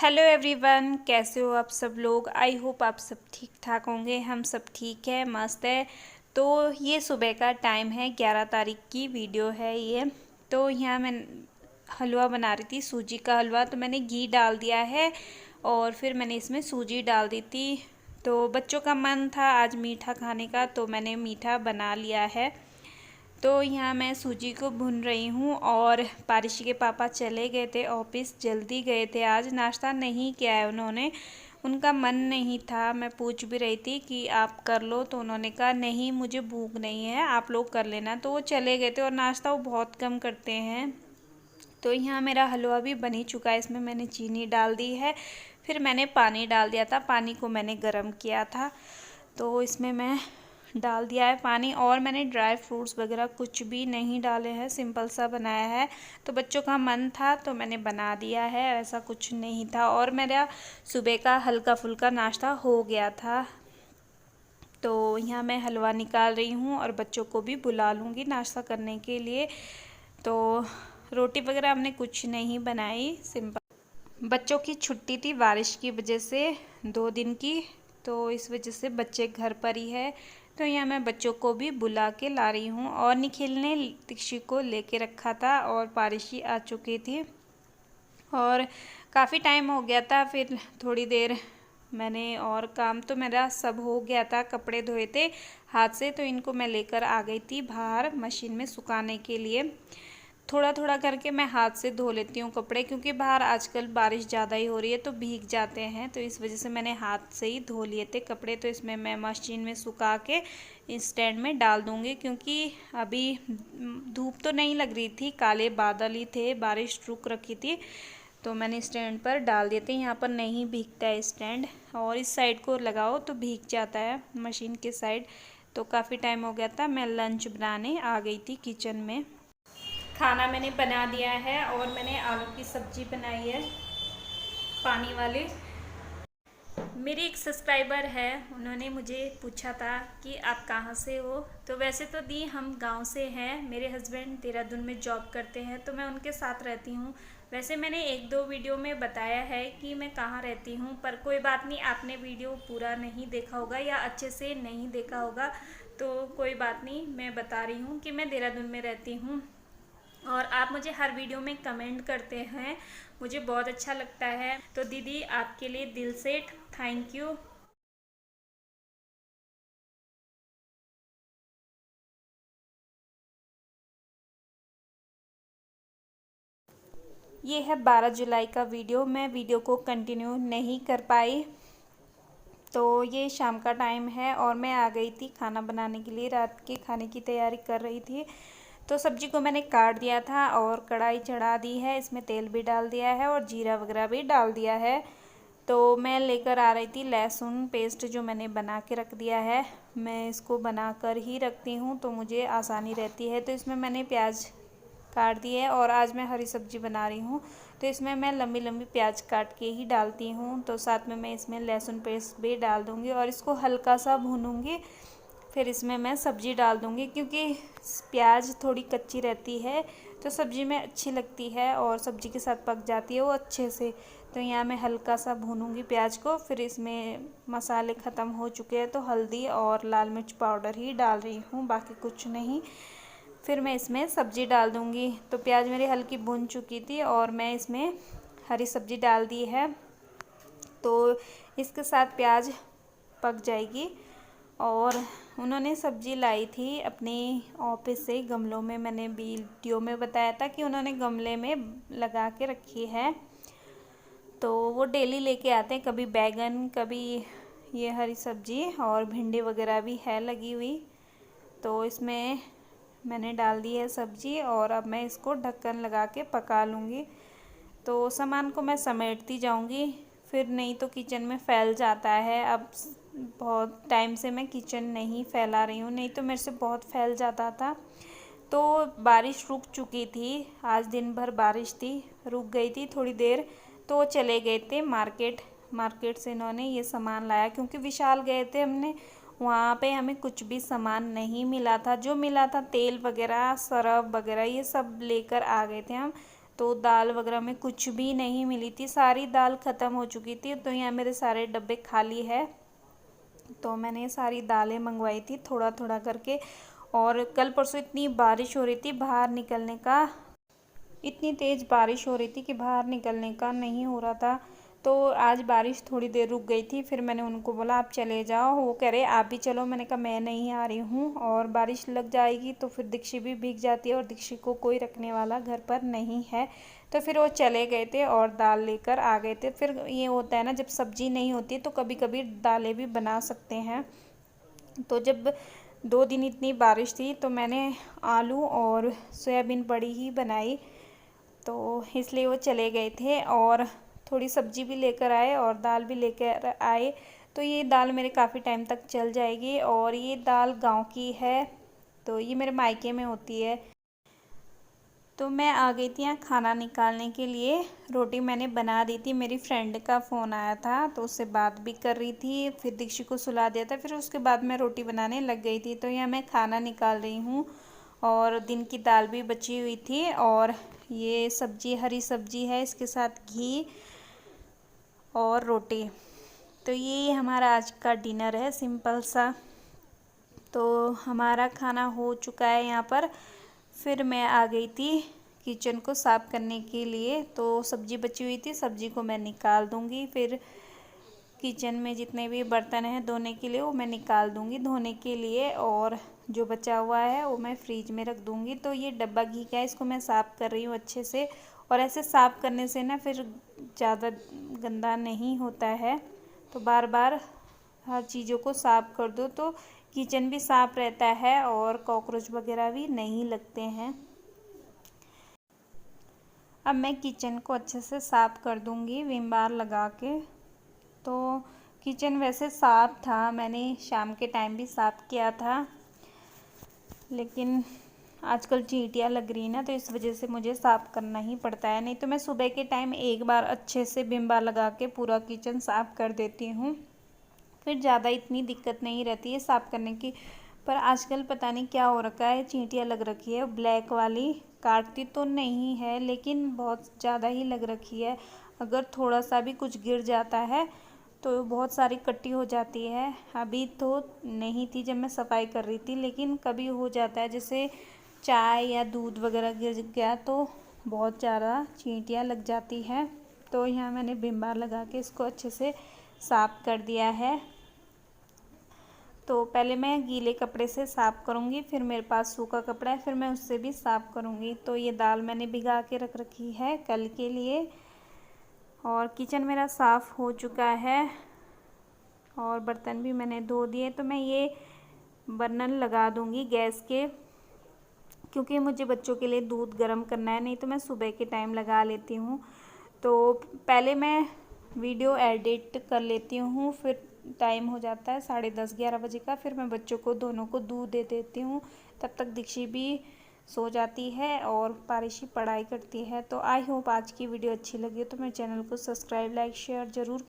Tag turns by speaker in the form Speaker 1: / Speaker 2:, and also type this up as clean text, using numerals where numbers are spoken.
Speaker 1: Hello everyone, कैसे हो आप सब लोग। आई होप आप सब ठीक ठाक होंगे। हम सब ठीक है, मस्त है। तो ये सुबह का टाइम है, 11 तारीख की वीडियो है ये। तो यहाँ मैं हलवा बना रही थी, सूजी का हलवा। तो मैंने घी डाल दिया है और फिर मैंने इसमें सूजी डाल दी थी। तो बच्चों का मन था आज मीठा खाने का, तो मैंने मीठा बना लिया है। तो यहाँ मैं सूजी को भून रही हूँ। और पारिशी के पापा चले गए थे ऑफिस, जल्दी गए थे, आज नाश्ता नहीं किया है उन्होंने। उनका मन नहीं था। मैं पूछ भी रही थी कि आप कर लो, तो उन्होंने कहा नहीं मुझे भूख नहीं है, आप लोग कर लेना। तो वो चले गए थे और नाश्ता वो बहुत कम करते हैं। तो यहाँ मेरा हलवा भी बन ही चुका है। इसमें मैंने चीनी डाल दी है, फिर मैंने पानी डाल दिया था, पानी को मैंने गर्म किया था। तो इसमें मैं डाल दिया है पानी, और मैंने ड्राई फ्रूट्स वगैरह कुछ भी नहीं डाले हैं, सिंपल सा बनाया है। तो बच्चों का मन था तो मैंने बना दिया है, ऐसा कुछ नहीं था। और मेरा सुबह का हल्का फुल्का नाश्ता हो गया था। तो यहाँ मैं हलवा निकाल रही हूँ और बच्चों को भी बुला लूँगी नाश्ता करने के लिए। तो रोटी वगैरह हमने कुछ नहीं बनाई, सिंपल। बच्चों की छुट्टी थी बारिश की वजह से, 2 दिन की। तो इस वजह से बच्चे घर पर ही है। तो यहाँ मैं बच्चों को भी बुला के ला रही हूँ। और निखिल ने दीक्षी को लेके रखा था और पारिशी आ चुकी थी। और काफ़ी टाइम हो गया था, फिर थोड़ी देर मैंने, और काम तो मेरा सब हो गया था, कपड़े धोए थे हाथ से। तो इनको मैं लेकर आ गई थी बाहर मशीन में सुखाने के लिए। थोड़ा थोड़ा करके मैं हाथ से धो लेती हूँ कपड़े, क्योंकि बाहर आजकल बारिश ज़्यादा ही हो रही है तो भीग जाते हैं। तो इस वजह से मैंने हाथ से ही धो लिए थे कपड़े। तो इसमें मैं मशीन में सुखा के स्टैंड में डाल दूँगी, क्योंकि अभी धूप तो नहीं लग रही थी, काले बादल ही थे, बारिश रुक रखी थी। तो मैंने स्टैंड पर डाल दिए थे। यहाँ पर नहीं भीगता है स्टैंड, और इस साइड को लगाओ तो भीग जाता है मशीन के साइड। तो काफ़ी टाइम हो गया था, मैं लंच बनाने आ गई थी किचन में। खाना मैंने बना दिया है और मैंने आलू की सब्जी बनाई है, पानी वाली। मेरी एक सब्सक्राइबर है, उन्होंने मुझे पूछा था कि आप कहाँ से हो। तो वैसे तो दी हम गांव से हैं, मेरे हस्बैंड देहरादून में जॉब करते हैं, तो मैं उनके साथ रहती हूँ। वैसे मैंने 1-2 वीडियो में बताया है कि मैं कहाँ रहती हूँ, पर कोई बात नहीं, आपने वीडियो पूरा नहीं देखा होगा या अच्छे से नहीं देखा होगा, तो कोई बात नहीं, मैं बता रही हूँ कि मैं देहरादून में रहती हूँ। और आप मुझे हर वीडियो में कमेंट करते हैं, मुझे बहुत अच्छा लगता है। तो दीदी आपके लिए दिल से थैंक यू। ये है 12 जुलाई का वीडियो। मैं वीडियो को कंटिन्यू नहीं कर पाई। तो ये शाम का टाइम है और मैं आ गई थी खाना बनाने के लिए, रात के खाने की तैयारी कर रही थी। तो सब्जी को मैंने काट दिया था और कढ़ाई चढ़ा दी है, इसमें तेल भी डाल दिया है और जीरा वगैरह भी डाल दिया है। तो मैं लेकर आ रही थी लहसुन पेस्ट, जो मैंने बना के रख दिया है। मैं इसको बना कर ही रखती हूँ तो मुझे आसानी रहती है। तो इसमें मैंने प्याज काट दी है, और आज मैं हरी सब्जी बना रही हूँ तो इसमें मैं लंबी लंबी प्याज काट के ही डालती हूँ। तो साथ में मैं इसमें लहसुन पेस्ट भी डाल दूँगी और इसको हल्का सा भूनूँगी। फिर इसमें मैं सब्ज़ी डाल दूँगी, क्योंकि प्याज थोड़ी कच्ची रहती है तो सब्ज़ी में अच्छी लगती है और सब्ज़ी के साथ पक जाती है वो अच्छे से। तो यहाँ मैं हल्का सा भूनूँगी प्याज को। फिर इसमें मसाले ख़त्म हो चुके हैं तो हल्दी और लाल मिर्च पाउडर ही डाल रही हूँ, बाकी कुछ नहीं। फिर मैं इसमें सब्ज़ी डाल दूँगी। तो प्याज मेरी हल्की भुन चुकी थी और मैं इसमें हरी सब्ज़ी डाल दी है। तो इसके साथ प्याज पक जाएगी। और उन्होंने सब्ज़ी लाई थी अपने ऑफिस से गमलों में, मैंने वीडियो में बताया था कि उन्होंने गमले में लगा के रखी है। तो वो डेली लेके आते हैं, कभी बैगन, कभी ये हरी सब्ज़ी, और भिंडी वगैरह भी है लगी हुई। तो इसमें मैंने डाल दी है सब्ज़ी और अब मैं इसको ढक्कन लगा के पका लूँगी। तो सामान को मैं समेटती जाऊँगी, फिर नहीं तो किचन में फैल जाता है। अब बहुत टाइम से मैं किचन नहीं फैला रही हूँ, नहीं तो मेरे से बहुत फैल जाता था। तो बारिश रुक चुकी थी, आज दिन भर बारिश थी, रुक गई थी थोड़ी देर। तो चले गए थे मार्केट, मार्केट से इन्होंने ये सामान लाया, क्योंकि विशाल गए थे हमने, वहाँ पे हमें कुछ भी सामान नहीं मिला था। जो मिला था तेल वगैरह, सरफ वगैरह, ये सब लेकर आ गए थे हम। तो दाल वगैरह में कुछ भी नहीं मिली थी, सारी दाल ख़त्म हो चुकी थी। तो यहाँ मेरे सारे डब्बे खाली है, तो मैंने सारी दालें मंगवाई थी थोड़ा थोड़ा करके। और कल परसों इतनी बारिश हो रही थी, बाहर निकलने का, इतनी तेज़ बारिश हो रही थी कि बाहर निकलने का नहीं हो रहा था। तो आज बारिश थोड़ी देर रुक गई थी, फिर मैंने उनको बोला आप चले जाओ, वो कह रहे आप भी चलो। मैंने कहा मैं नहीं आ रही हूँ, और बारिश लग जाएगी तो फिर दीक्षी भी भीग जाती है, और दीक्षी को कोई रखने वाला घर पर नहीं है। तो फिर वो चले गए थे और दाल लेकर आ गए थे। फिर ये होता है ना, जब सब्जी नहीं होती तो कभी कभी दालें भी बना सकते हैं। तो जब 2 दिन इतनी बारिश थी तो मैंने आलू और सोयाबीन बड़ी ही बनाई, तो इसलिए वो चले गए थे। और थोड़ी सब्जी भी लेकर आए और दाल भी लेकर आए। तो ये दाल मेरे काफ़ी टाइम तक चल जाएगी, और ये दाल गांव की है, तो ये मेरे मायके में होती है। तो मैं आ गई थी यहाँ खाना निकालने के लिए। रोटी मैंने बना दी थी, मेरी फ्रेंड का फ़ोन आया था तो उससे बात भी कर रही थी, फिर दीक्षु को सुला दिया था, फिर उसके बाद मैं रोटी बनाने लग गई थी। तो यहाँ मैं खाना निकाल रही हूँ, और दिन की दाल भी बची हुई थी, और ये सब्जी हरी सब्जी है, इसके साथ घी और रोटी। तो ये हमारा आज का डिनर है, सिंपल सा। तो हमारा खाना हो चुका है यहाँ पर। फिर मैं आ गई थी किचन को साफ़ करने के लिए। तो सब्ज़ी बची हुई थी, सब्ज़ी को मैं निकाल दूँगी। फिर किचन में जितने भी बर्तन हैं धोने के लिए वो मैं निकाल दूँगी धोने के लिए, और जो बचा हुआ है वो मैं फ्रिज में रख दूँगी। तो ये डब्बा घी का है, इसको मैं साफ़ कर रही हूँ अच्छे से। और ऐसे साफ़ करने से ना फिर ज़्यादा गंदा नहीं होता है। तो बार बार हर चीज़ों को साफ़ कर दो तो किचन भी साफ़ रहता है, और कॉकरोच वगैरह भी नहीं लगते हैं। अब मैं किचन को अच्छे से साफ़ कर दूँगी विम बार लगा के। तो किचन वैसे साफ़ था, मैंने शाम के टाइम भी साफ़ किया था, लेकिन आजकल चींटियाँ लग रही ना, तो इस वजह से मुझे साफ़ करना ही पड़ता है। नहीं तो मैं सुबह के टाइम एक बार अच्छे से विम बार लगा के पूरा किचन साफ़ कर देती हूँ, फिर ज़्यादा इतनी दिक्कत नहीं रहती है साफ़ करने की। पर आजकल पता नहीं क्या हो रखा है, चींटियाँ लग रखी है ब्लैक वाली। काटती तो नहीं है लेकिन बहुत ज़्यादा ही लग रखी है। अगर थोड़ा सा भी कुछ गिर जाता है तो बहुत सारी कट्टी हो जाती है। अभी तो नहीं थी जब मैं सफाई कर रही थी, लेकिन कभी हो जाता है, जैसे चाय या दूध वगैरह गिर गया तो बहुत ज़्यादा चींटियाँ लग जाती है। तो यहाँ मैंने विम बार लगा के इसको अच्छे से साफ़ कर दिया है। तो पहले मैं गीले कपड़े से साफ़ करूँगी, फिर मेरे पास सूखा कपड़ा है, फिर मैं उससे भी साफ़ करूँगी। तो ये दाल मैंने भिगा के रख रखी है कल के लिए, और किचन मेरा साफ़ हो चुका है, और बर्तन भी मैंने धो दिए। तो मैं ये बर्नर लगा दूँगी गैस के, क्योंकि मुझे बच्चों के लिए दूध गर्म करना है, नहीं तो मैं सुबह के टाइम लगा लेती हूँ। तो पहले मैं वीडियो एडिट कर लेती हूँ, फिर टाइम हो जाता है 10:30-11 बजे का, फिर मैं बच्चों को दोनों को दूध दे देती हूँ। तब तक दीक्षी भी सो जाती है और पारिशी पढ़ाई करती है। तो आई होप आज की वीडियो अच्छी लगी तो मेरे चैनल को सब्सक्राइब लाइक शेयर ज़रूर